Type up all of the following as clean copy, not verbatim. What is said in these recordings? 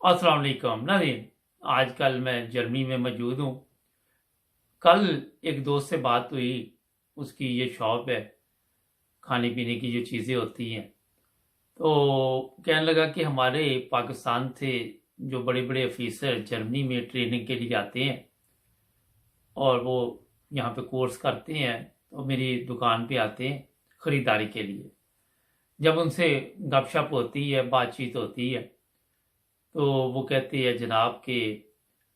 अस्सलाम वालेकुम नाज़रीन। आज कल मैं जर्मनी में मौजूद हूँ। कल एक दोस्त से बात हुई, उसकी ये शॉप है, खाने पीने की जो चीज़ें होती हैं। तो कहने लगा कि हमारे पाकिस्तान से जो बड़े बड़े ऑफिसर जर्मनी में ट्रेनिंग के लिए आते हैं और वो यहाँ पे कोर्स करते हैं, तो मेरी दुकान पे आते हैं ख़रीदारी के लिए। जब उनसे गपशप होती है, बातचीत होती है, तो वो कहते हैं जनाब कि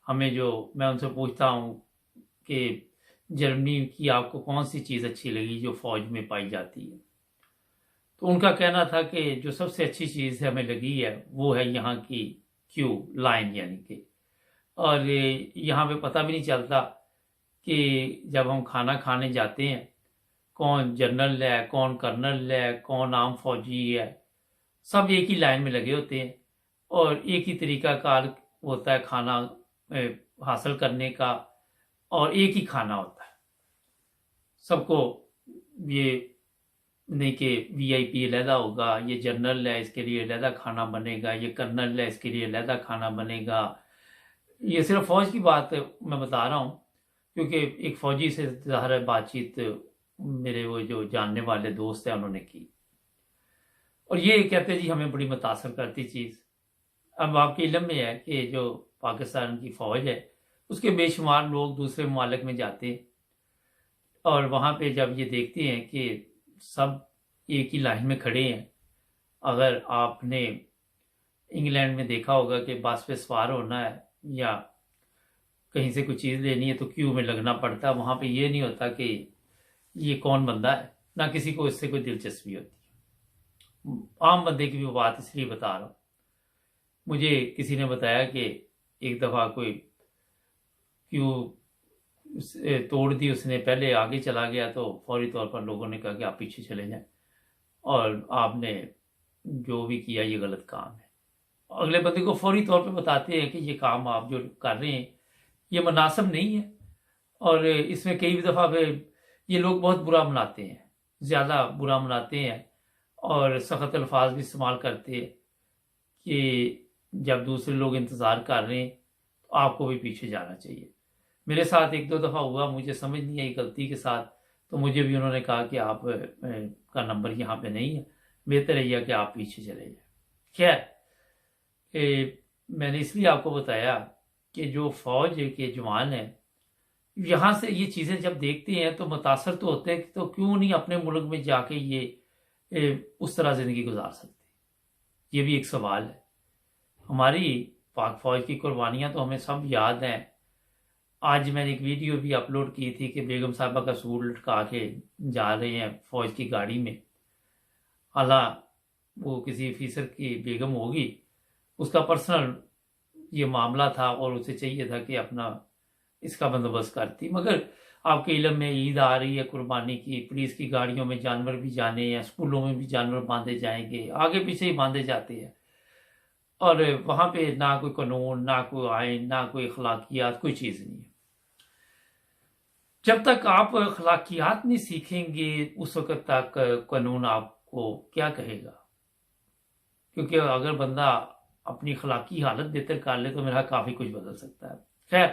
हमें जो मैं उनसे पूछता हूँ कि जर्मनी की आपको कौन सी चीज़ अच्छी लगी जो फ़ौज में पाई जाती है। तो उनका कहना था कि जो सबसे अच्छी चीज़ हमें लगी है वो है यहाँ की क्यू लाइन, यानी कि और यहाँ पे पता भी नहीं चलता कि जब हम खाना खाने जाते हैं कौन जनरल है, कौन कर्नल है, कौन आम फौजी है। सब एक ही लाइन में लगे होते हैं और एक ही तरीका कार होता है खाना हासिल करने का, और एक ही खाना होता है सबको। ये नहीं कि वीआईपी अलहदा होगा, ये जनरल है इसके लिए अलहदा खाना बनेगा, ये कर्नल है इसके लिए अलहदा खाना बनेगा। ये सिर्फ फौज की बात मैं बता रहा हूँ, क्योंकि एक फौजी से ज़ाहिर है बातचीत मेरे वो जो जानने वाले दोस्त हैं उन्होंने की, और ये कहते जी हमें बड़ी मुतासर करती चीज़। अब आपके इल्म में है कि जो पाकिस्तान की फ़ौज है उसके बेशुमार लोग दूसरे ममालिक में जाते हैं और वहाँ पे जब ये देखते हैं कि सब एक ही लाइन में खड़े हैं। अगर आपने इंग्लैंड में देखा होगा कि बस पे सवार होना है या कहीं से कोई चीज़ लेनी है तो क्यू में लगना पड़ता है। वहाँ पे ये नहीं होता कि ये कौन बंदा है, ना किसी को इससे कोई दिलचस्पी होती है। आम बंदे की भी बात इसलिए बता रहा हूँ। मुझे किसी ने बताया कि एक दफ़ा कोई क्यू तोड़ दी उसने, पहले आगे चला गया तो फौरी तौर पर लोगों ने कहा कि आप पीछे चले जाएं और आपने जो भी किया ये गलत काम है। अगले बंदे को फौरी तौर पे बताते हैं कि ये काम आप जो कर रहे हैं ये मुनासिब नहीं है, और इसमें कई दफ़ा ये लोग बहुत बुरा मनाते हैं, ज़्यादा बुरा मनाते हैं और सख्त अल्फाज भी इस्तेमाल करते हैं कि जब दूसरे लोग इंतज़ार कर रहे हैं तो आपको भी पीछे जाना चाहिए। मेरे साथ एक दो दफ़ा हुआ, मुझे समझ नहीं आई गलती के साथ, तो मुझे भी उन्होंने कहा कि आप का नंबर यहाँ पे नहीं है, बेहतर है कि आप पीछे चले जाए। खैर, मैंने इसलिए आपको बताया कि जो फ़ौज के जवान हैं यहाँ से ये चीज़ें जब देखते हैं तो मुतासर तो होते हैं कि तो क्यों नहीं अपने मुल्क में जाके ये उस तरह ज़िंदगी गुजार सकते। ये भी एक सवाल है। हमारी पाक फ़ौज की कुर्बानियाँ तो हमें सब याद हैं। आज मैंने एक वीडियो भी अपलोड की थी कि बेगम साहबा का सूट लटका के जा रहे हैं फ़ौज की गाड़ी में। हालांकि वो किसी ऑफिसर की बेगम होगी, उसका पर्सनल ये मामला था और उसे चाहिए था कि अपना इसका बंदोबस्त करती। मगर आपके इल्म में ईद आ रही है कुर्बानी की, पुलिस की गाड़ियों में जानवर भी जाने हैं, स्कूलों में भी जानवर बांधे जाएंगे, आगे पीछे ही बांधे जाते हैं, और वहाँ पे ना कोई कानून, ना कोई आइन, ना कोई अखलाकियात, कोई चीज़ नहीं है। जब तक आप अखलाकियात नहीं सीखेंगे उस वक्त तक कानून आपको क्या कहेगा, क्योंकि अगर बंदा अपनी अखलाकी हालत बेहतर कर ले तो मेरा काफ़ी कुछ बदल सकता है। खैर,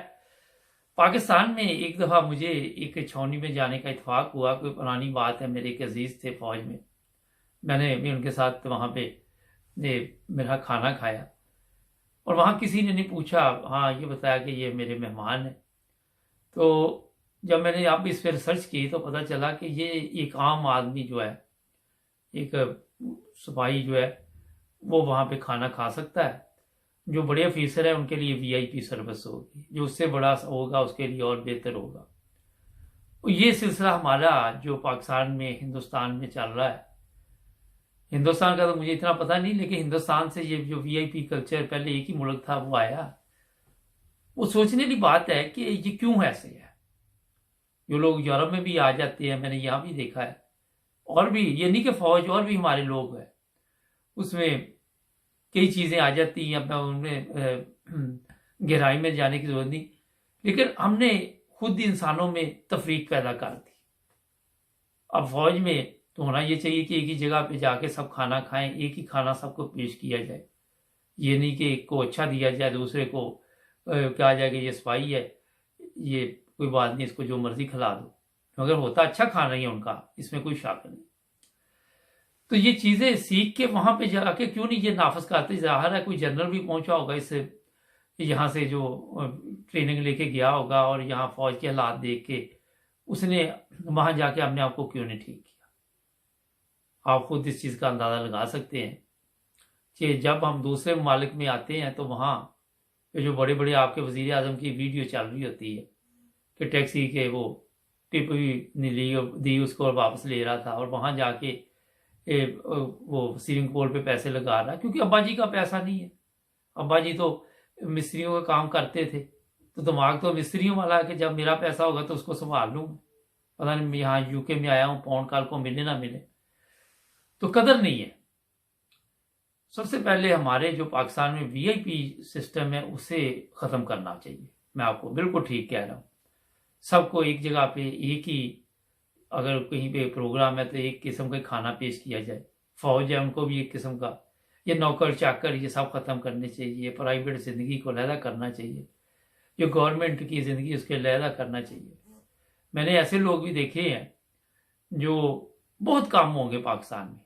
पाकिस्तान में एक दफ़ा मुझे एक छावनी में जाने का इत्तेफाक हुआ। कोई पुरानी बात है, मेरे एक अजीज़ थे फ़ौज में, मैंने भी उनके साथ वहाँ पे मेरा खाना खाया और वहाँ किसी ने नहीं पूछा, हाँ ये बताया कि ये मेरे मेहमान हैं। तो जब मैंने आप इस पर रिसर्च की तो पता चला कि ये एक आम आदमी जो है, एक सिपाही जो है, वो वहाँ पे खाना खा सकता है। जो बड़े ऑफिसर हैं उनके लिए वीआईपी सर्विस होगी, जो उससे बड़ा होगा उसके लिए और बेहतर होगा। तो ये सिलसिला हमारा जो पाकिस्तान में, हिंदुस्तान में चल रहा है। हिंदुस्तान का तो मुझे इतना पता नहीं, लेकिन हिंदुस्तान से ये जो वीआईपी कल्चर, पहले एक ही मुल्क था वो आया। वो सोचने की बात है कि ये क्यों ऐसे है। जो लोग यूरोप में भी आ जाते हैं, मैंने यहाँ भी देखा है, और भी ये नहीं कि फौज, और भी हमारे लोग हैं, उसमें कई चीज़ें आ जाती हैं। अब मैं उनमें गहराई में जाने की जरूरत नहीं, लेकिन हमने खुद इंसानों में तफरीक पैदा कर दी। अब फौज में तो होना ये चाहिए कि एक ही जगह पे जाके सब खाना खाएं, एक ही खाना सबको पेश किया जाए। ये नहीं कि एक को अच्छा दिया जाए, दूसरे को कहा जाए कि ये स्पाई है, ये कोई बात नहीं, इसको जो मर्जी खिला दो। मगर होता अच्छा खाना ही है उनका, इसमें कोई शक नहीं। तो ये चीजें सीख के वहां पे जाके क्यों नहीं ये नाफज करते। जाहिर है कोई जनरल भी पहुंचा होगा इस यहाँ से, जो ट्रेनिंग लेके गया होगा और यहाँ फौज के हालात देख के उसने वहां जाके अपने आप को क्यों नहीं ठीक किया। आप खुद इस चीज का अंदाजा लगा सकते हैं कि जब हम दूसरे ममालिक में आते हैं तो वहाँ जो बड़े बड़े आपके वजीर आजम की वीडियो चल रही होती है कि टैक्सी के वो टिप भी नहीं दी उसको और वापस ले रहा था, और वहां जाके वो स्विमिंग पूल पे पैसे लगा रहा है, क्योंकि अब्बा जी का पैसा नहीं है। अब्बा जी तो मिस्त्रियों का काम करते थे, तो दिमाग तो मिस्त्रियों वाला है कि जब मेरा पैसा होगा तो उसको संभाल लूँ। पता नहीं, यहाँ यूके में आया हूँ, पाउंड काल को मिले ना मिले, तो कदर नहीं है। सबसे पहले हमारे जो पाकिस्तान में वीआईपी सिस्टम है उसे खत्म करना चाहिए। मैं आपको बिल्कुल ठीक कह रहा हूँ। सबको एक जगह पे एक ही, अगर कहीं पे प्रोग्राम है तो एक किस्म का खाना पेश किया जाए। फौज है उनको भी एक किस्म का, ये नौकर चाकर ये सब खत्म करने चाहिए। प्राइवेट जिंदगी को अलहदा करना चाहिए, जो गवर्नमेंट की जिंदगी उसके अलहदा करना चाहिए। मैंने ऐसे लोग भी देखे हैं जो बहुत कम होंगे पाकिस्तान में,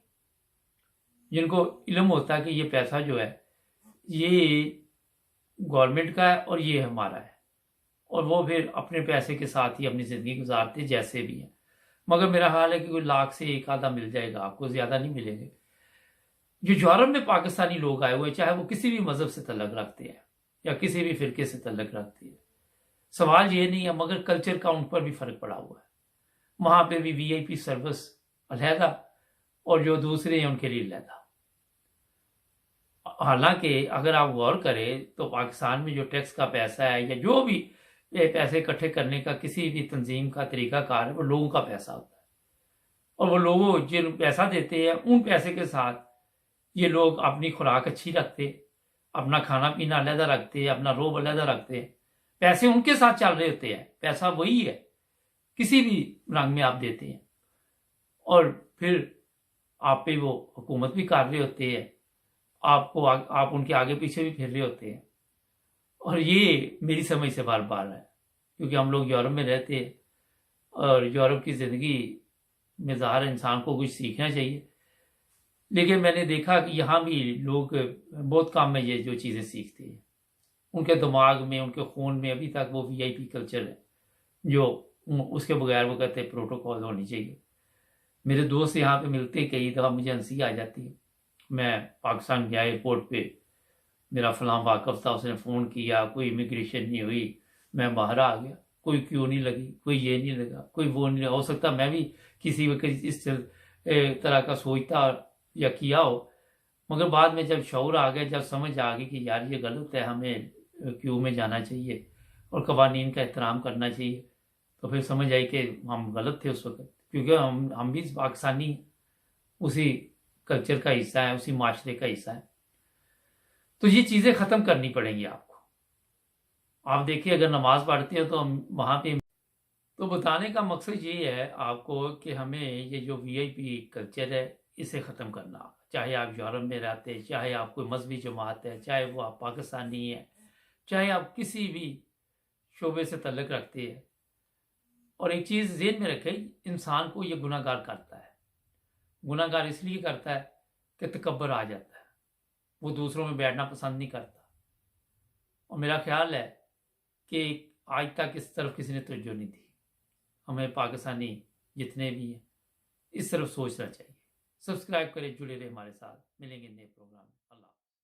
जिनको इल्म होता है कि ये पैसा जो है ये गवर्नमेंट का है और ये हमारा है, और वो फिर अपने पैसे के साथ ही अपनी जिंदगी गुजारते जैसे भी है। मगर मेरा हाल है कि कोई लाख से एक आधा मिल जाएगा, आपको ज्यादा नहीं मिलेंगे। जो यूरोप में पाकिस्तानी लोग आए हुए, चाहे वो किसी भी मजहब से तल्लक रखते हैं या किसी भी फिरके से तल्लक रखते हैं, सवाल ये नहीं है, मगर कल्चर का उन पर भी फर्क पड़ा हुआ है। वहां पे भी वीआईपी सर्विस अलहदा और जो दूसरे हैं उनके लिए अलहदा। हालांकि अगर आप गौर करें तो पाकिस्तान में जो टैक्स का पैसा है या जो भी पैसे इकट्ठे करने का किसी भी तंजीम का तरीकाकार है, वो लोगों का पैसा होता है। और वो लोगों जिन पैसा देते हैं उन पैसे के साथ ये लोग अपनी खुराक अच्छी रखते, अपना खाना पीना अलहदा रखते, अपना रोब अलहदा रखते। पैसे उनके साथ चल रहे होते हैं, पैसा वही है किसी भी रंग में आप देते हैं, और फिर आप पे वो हुकूमत भी कर रहे होते हैं, आप उनके आगे पीछे भी फिर रहे होते हैं। और ये मेरी समझ से बार बार है, क्योंकि हम लोग यूरोप में रहते हैं और यूरोप की ज़िंदगी में ज़ाहिर इंसान को कुछ सीखना चाहिए। लेकिन मैंने देखा कि यहाँ भी लोग बहुत कम में ये जो चीज़ें सीखते हैं। उनके दिमाग में, उनके खून में अभी तक वो वीआईपी कल्चर है, जो उसके बगैर वो कहते हैं प्रोटोकॉल होनी चाहिए। मेरे दोस्त यहाँ पे मिलते, कई दफ़ा मुझे हंसी आ जाती है। मैं पाकिस्तान गया एयरपोर्ट पे, मेरा फलां वाकफ था, उसने फ़ोन किया, कोई इमिग्रेशन नहीं हुई, मैं बाहर आ गया, कोई क्यों नहीं लगी, कोई ये नहीं लगा, कोई वो नहीं लगा। हो सकता मैं भी किसी वक्त इस तरह का सोचता या किया हो, मगर बाद में जब शऊर आ गया, जब समझ आ गई कि यार ये गलत है, हमें क्यू में जाना चाहिए और कवानीन का एहतराम करना चाहिए, तो फिर समझ आई कि हम गलत थे उस वक्त, क्योंकि हम भी पाकिस्तानी उसी कल्चर का हिस्सा है, उसी माशरे का हिस्सा है। तो ये चीज़ें ख़त्म करनी पड़ेंगी आपको। आप देखिए, अगर नमाज पढ़ते हो तो वहाँ पे, तो बताने का मकसद ये है आपको कि हमें ये जो वीआईपी कल्चर है इसे ख़त्म करना। चाहे आप यूरोप में रहते हैं, चाहे आप कोई मजहबी जमात है, चाहे वो आप पाकिस्तानी हैं, चाहे आप किसी भी शोबे से तल्लक रखते हैं। और एक चीज़ ज़हन में रखें, इंसान को ये गुनाहगार करता है। गुनाहगार इसलिए करता है कि तकब्बर आ जाता है, वो दूसरों में बैठना पसंद नहीं करता। और मेरा ख्याल है कि आज तक इस तरफ किसी ने तवज्जो नहीं दी। हमें पाकिस्तानी जितने भी हैं इस तरफ सोचना चाहिए। सब्सक्राइब करें, जुड़े रहे हमारे साथ। मिलेंगे नए प्रोग्राम में।